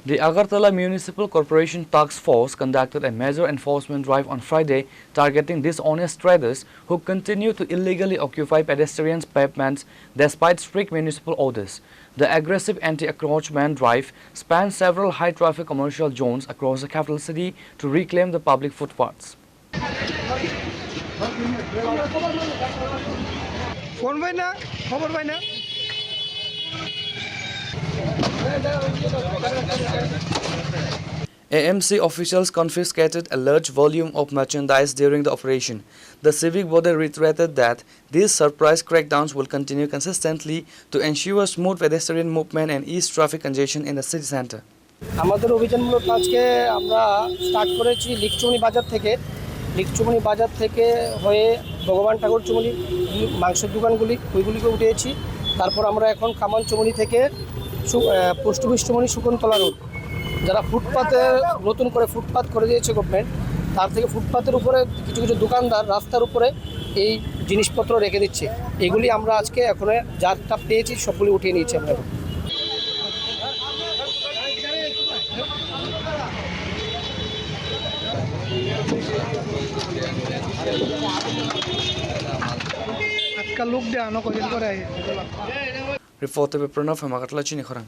The Agartala Municipal Corporation Task Force conducted a major enforcement drive on Friday targeting dishonest traders who continue to illegally occupy pedestrian pavements despite strict municipal orders. The aggressive anti-encroachment drive spanned several high-traffic commercial zones across the capital city to reclaim the public footpaths. AMC officials confiscated a large volume of merchandise during the operation. The civic body reiterated that these surprise crackdowns will continue consistently to ensure smooth pedestrian movement and ease traffic congestion in the city center. আমাদের অভিযান মূলত আজকে আমরা start করেছি লিকচুমনি বাজার থেকে হয়ে ভগবান ঠাকুর চুমনি মাংসের দোকানগুলি ওইগুলিকে উঠিয়েছি। তারপর আমরা এখন কামান চুমনি থেকে পোস্ট অফিস চুমনি শকুন্তলা রোড, যারা ফুটপাতে নতুন করে ফুটপাত করে দিয়েছে গভর্নমেন্ট, তার থেকে ফুটপাতের উপরে কিছু কিছু দোকানদার রাস্তার উপরে এই জিনিসপত্র রেখে দিচ্ছে। এগুলি আমরা আজকে এখন যারটা পেয়েছি সবগুলি উঠিয়ে নিয়েছি আমরা। Reporter by Pranav from Agartala, Chini Khorang.